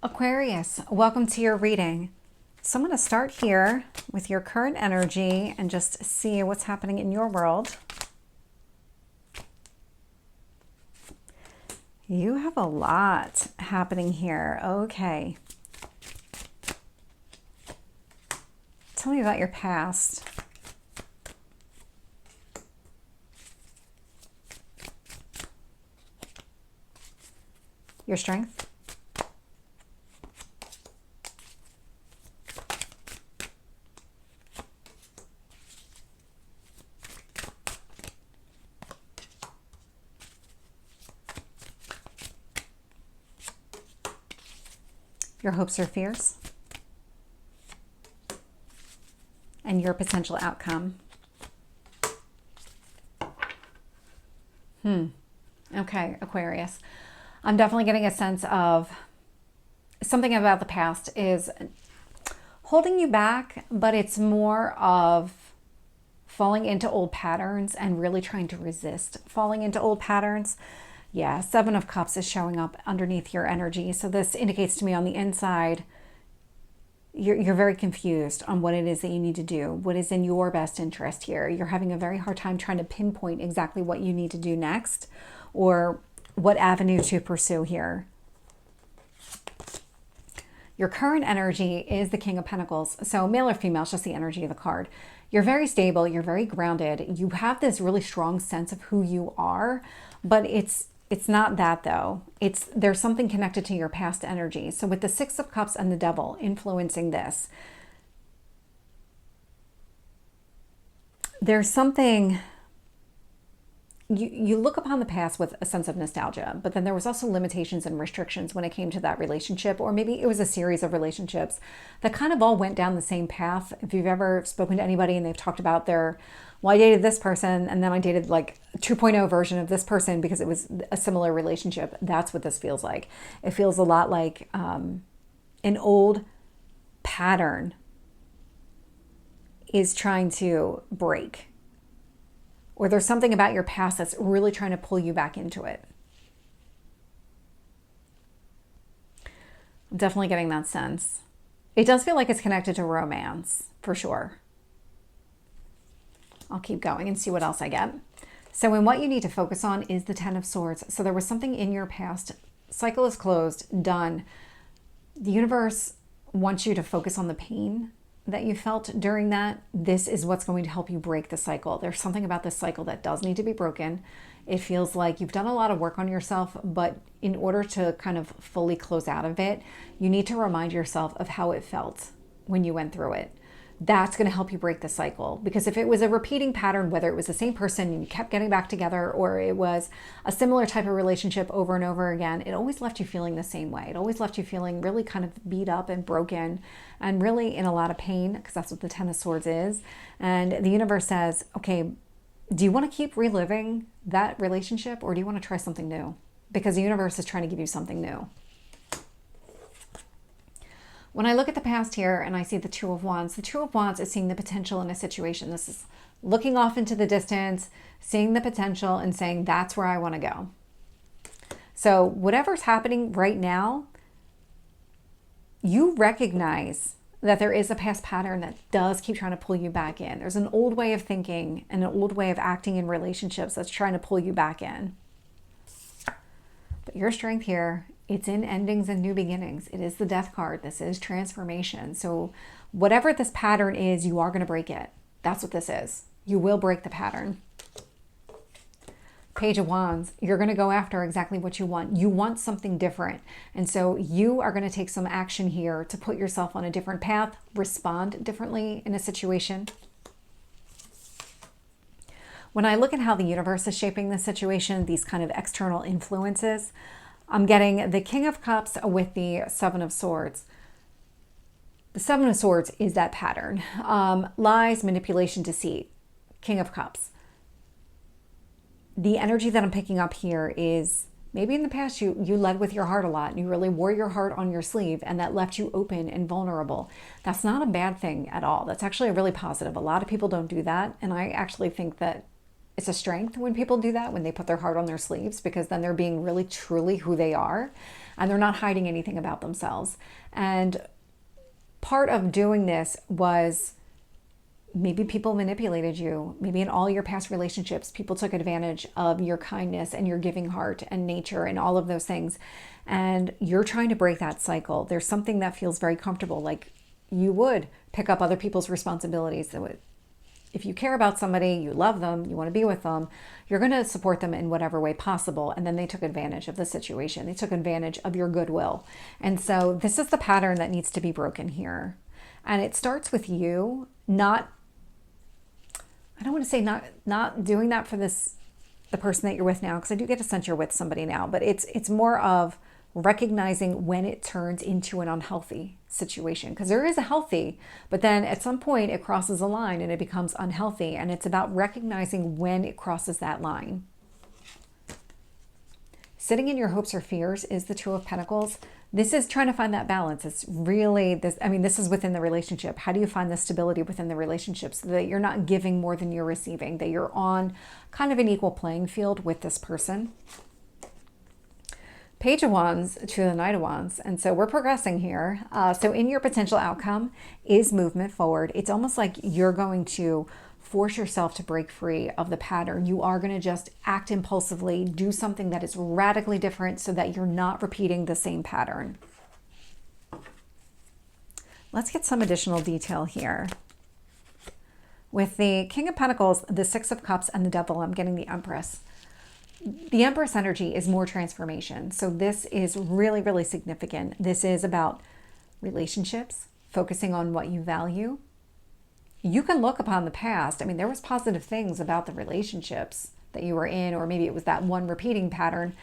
Aquarius, welcome to your reading. So I'm going to start here with your current energy and just see what's happening in your world. You have a lot happening here. Okay. Tell me about your past. Your strength. Your hopes or fears, and your potential outcome. Okay, Aquarius. I'm definitely getting a sense of something about the past is holding you back, but it's more of falling into old patterns and really trying to resist falling into old patterns. Yeah, Seven of Cups is showing up underneath your energy. So this indicates to me on the inside, you're very confused on what it is that you need to do, what is in your best interest here. You're having a very hard time trying to pinpoint exactly what you need to do next or what avenue to pursue here. Your current energy is the King of Pentacles. So male or female, it's just the energy of the card. You're very stable. You're very grounded. You have this really strong sense of who you are, but it's not that though. There's something connected to your past energy. So with the Six of Cups and the Devil influencing this, there's something, you look upon the past with a sense of nostalgia, but then there was also limitations and restrictions when it came to that relationship, or maybe it was a series of relationships that kind of all went down the same path. If you've ever spoken to anybody and they've talked about well, I dated this person and then I dated like a 2.0 version of this person because it was a similar relationship. That's what this feels like. It feels a lot like an old pattern is trying to break. Or there's something about your past that's really trying to pull you back into it. I'm definitely getting that sense. It does feel like it's connected to romance, for sure. I'll keep going and see what else I get. So and what you need to focus on is the Ten of Swords. So there was something in your past. Cycle is closed, done. The universe wants you to focus on the pain that you felt during that. This is what's going to help you break the cycle. There's something about this cycle that does need to be broken. It feels like you've done a lot of work on yourself, but in order to kind of fully close out of it, you need to remind yourself of how it felt when you went through it. That's going to help you break the cycle. Because if it was a repeating pattern, whether it was the same person and you kept getting back together, or it was a similar type of relationship over and over again, it always left you feeling the same way. It always left you feeling really kind of beat up and broken and really in a lot of pain, because that's what the Ten of Swords is. And the universe says, okay, do you want to keep reliving that relationship, or do you want to try something new? Because the universe is trying to give you something new. When I look at the past here and I see the Two of Wands, the Two of Wands is seeing the potential in a situation. This is looking off into the distance, seeing the potential and saying, that's where I want to go. So whatever's happening right now, you recognize that there is a past pattern that does keep trying to pull you back in. There's an old way of thinking and an old way of acting in relationships that's trying to pull you back in. But your strength here, it's in endings and new beginnings. It is the Death card. This is transformation. So whatever this pattern is, you are going to break it. That's what this is. You will break the pattern. Page of Wands, you're going to go after exactly what you want. You want something different. And so you are going to take some action here to put yourself on a different path, respond differently in a situation. When I look at how the universe is shaping the situation, these kind of external influences, I'm getting the King of Cups with the Seven of Swords. The Seven of Swords is that pattern. Lies, manipulation, deceit. King of Cups. The energy that I'm picking up here is maybe in the past you led with your heart a lot. You really wore your heart on your sleeve, and that left you open and vulnerable. That's not a bad thing at all. That's actually really positive. A lot of people don't do that. And I actually think that it's a strength when people do that, when they put their heart on their sleeves, because then they're being really truly who they are. and they're not hiding anything about themselves. And part of doing this was maybe people manipulated you. Maybe in all your past relationships, people took advantage of your kindness and your giving heart and nature and all of those things. And you're trying to break that cycle. There's something that feels very comfortable, like you would pick up other people's responsibilities. If you care about somebody, you love them, you want to be with them, you're going to support them in whatever way possible. And then they took advantage of the situation. They took advantage of your goodwill. And so this is the pattern that needs to be broken here. And it starts with you not, I don't want to say not doing that for the person that you're with now, because I do get a sense you're with somebody now, but it's more of recognizing when it turns into an unhealthy situation, because there is a healthy, but then at some point it crosses a line and it becomes unhealthy, and it's about recognizing when it crosses that line. Sitting in your hopes or fears is the Two of Pentacles. This is trying to find that balance. It's really this, I mean, this is within the relationship. How do you find the stability within the relationship so that you're not giving more than you're receiving, that you're on kind of an equal playing field with this person? Page of Wands to the Knight of Wands. And so we're progressing here. So in your potential outcome is movement forward. It's almost like you're going to force yourself to break free of the pattern. You are going to just act impulsively, do something that is radically different so that you're not repeating the same pattern. Let's get some additional detail here. With the King of Pentacles, the Six of Cups, and the Devil, I'm getting the Empress. The Empress energy is more transformation. So this is really, really significant. This is about relationships, focusing on what you value. You can look upon the past. I mean, there was positive things about the relationships that you were in, or maybe it was that one repeating pattern,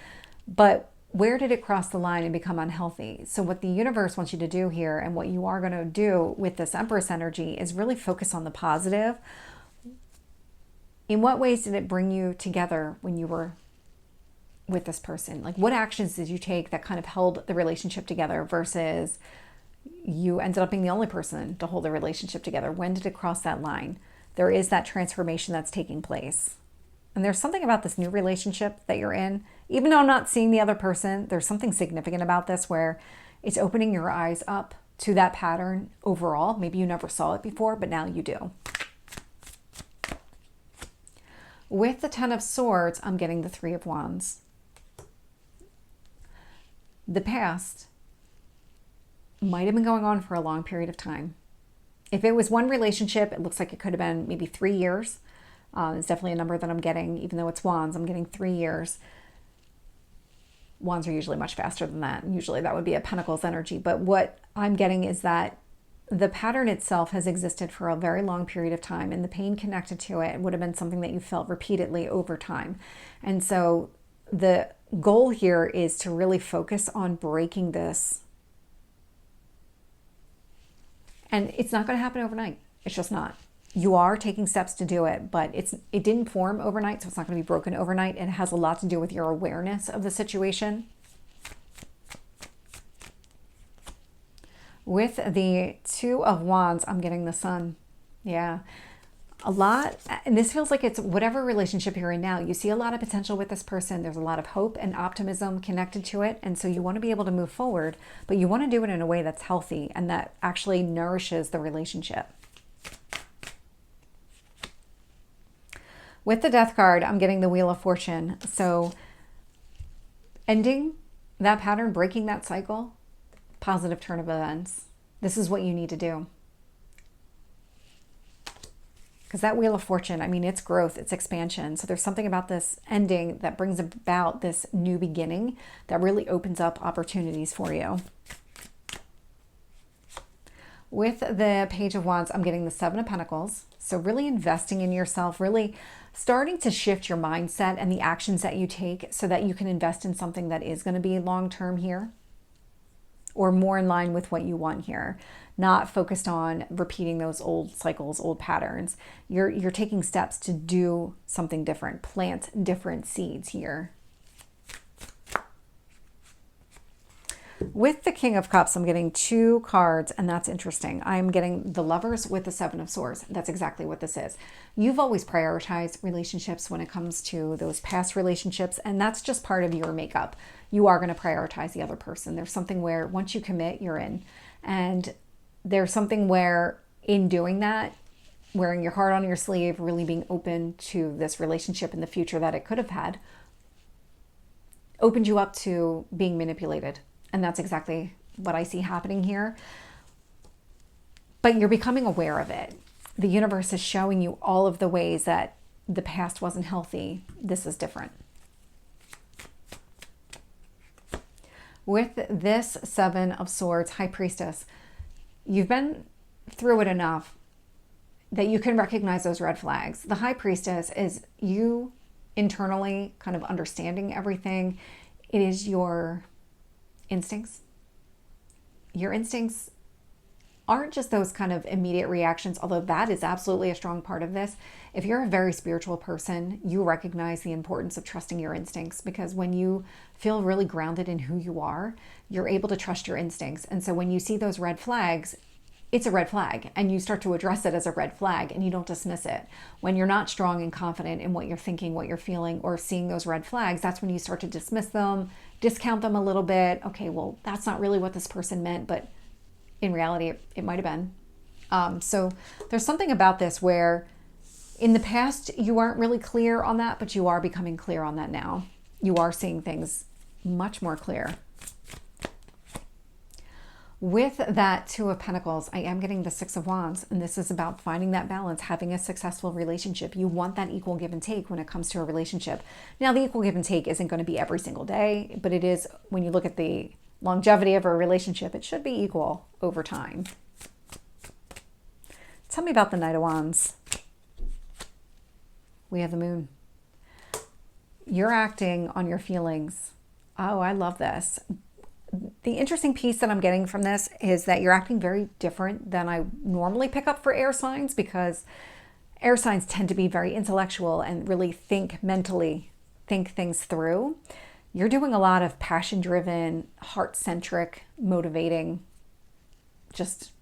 but where did it cross the line and become unhealthy? So what the universe wants you to do here, and what you are going to do with this Empress energy, is really focus on the positive. In what ways did it bring you together when you were with this person? Like, what actions did you take that kind of held the relationship together versus you ended up being the only person to hold the relationship together? When did it cross that line? There is that transformation that's taking place. And there's something about this new relationship that you're in, even though I'm not seeing the other person, there's something significant about this where it's opening your eyes up to that pattern overall. Maybe you never saw it before, but now you do. With the Ten of Swords, I'm getting the Three of Wands. The past might have been going on for a long period of time. If it was one relationship, it looks like it could have been maybe 3 years. It's definitely a number that I'm getting, even though it's Wands, I'm getting 3 years. Wands are usually much faster than that. Usually that would be a Pentacles energy. But what I'm getting is that the pattern itself has existed for a very long period of time, and the pain connected to it would have been something that you felt repeatedly over time. And so the goal here is to really focus on breaking this. And it's not going to happen overnight. It's just not. You are taking steps to do it, but it didn't form overnight, so it's not going to be broken overnight. It has a lot to do with your awareness of the situation. With the Two of Wands, I'm getting the Sun. Yeah. A lot, and this feels like it's whatever relationship you're in now, you see a lot of potential with this person. There's a lot of hope and optimism connected to it. And so you want to be able to move forward, but you want to do it in a way that's healthy and that actually nourishes the relationship. With the Death card, I'm getting the Wheel of Fortune. So ending that pattern, breaking that cycle, positive turn of events. This is what you need to do. Because that Wheel of Fortune, I mean, it's growth, it's expansion. So there's something about this ending that brings about this new beginning that really opens up opportunities for you. With the Page of Wands, I'm getting the Seven of Pentacles. So really investing in yourself, really starting to shift your mindset and the actions that you take so that you can invest in something that is going to be long-term here, or more in line with what you want here. Not focused on repeating those old cycles, old patterns. You're taking steps to do something different, plant different seeds here. With the King of Cups, I'm getting 2 cards, and that's interesting. I'm getting the Lovers with the Seven of Swords. That's exactly what this is. You've always prioritized relationships when it comes to those past relationships, and that's just part of your makeup. you are going to prioritize the other person. There's something where once you commit, you're in. And there's something where in doing that, wearing your heart on your sleeve, really being open to this relationship in the future that it could have had, opened you up to being manipulated. And that's exactly what I see happening here. But you're becoming aware of it. The universe is showing you all of the ways that the past wasn't healthy. This is different. With this Seven of Swords, High Priestess, you've been through it enough that you can recognize those red flags. The High Priestess is you internally kind of understanding everything. It is your instincts. Your instincts aren't just those kind of immediate reactions, although that is absolutely a strong part of this. If you're a very spiritual person, you recognize the importance of trusting your instincts, because when you feel really grounded in who you are, you're able to trust your instincts. And so when you see those red flags, it's a red flag, and you start to address it as a red flag and you don't dismiss it. When you're not strong and confident in what you're thinking, what you're feeling, or seeing those red flags, that's when you start to dismiss them, discount them a little bit. Okay, well, that's not really what this person meant, but in reality, it might have been. So there's something about this where in the past, you aren't really clear on that, but you are becoming clear on that now. You are seeing things much more clear. With that Two of Pentacles, I am getting the Six of Wands, and this is about finding that balance, having a successful relationship. You want that equal give and take when it comes to a relationship. Now, the equal give and take isn't going to be every single day, but it is, when you look at the longevity of a relationship, it should be equal over time. Tell me about the Knight of Wands. We have the Moon. You're acting on your feelings. Oh, I love this. The interesting piece that I'm getting from this is that you're acting very different than I normally pick up for air signs, because air signs tend to be very intellectual and really think mentally, think things through. You're doing a lot of passion-driven, heart-centric, motivating, just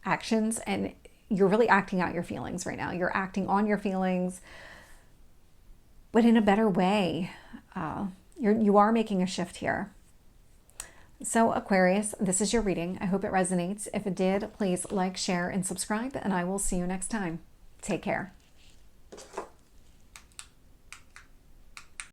actions, and you're really acting out your feelings right now. You're acting on your feelings, but in a better way. You are making a shift here. So Aquarius, this is your reading. I hope it resonates. If it did, please like, share, and subscribe, and I will see you next time. Take care.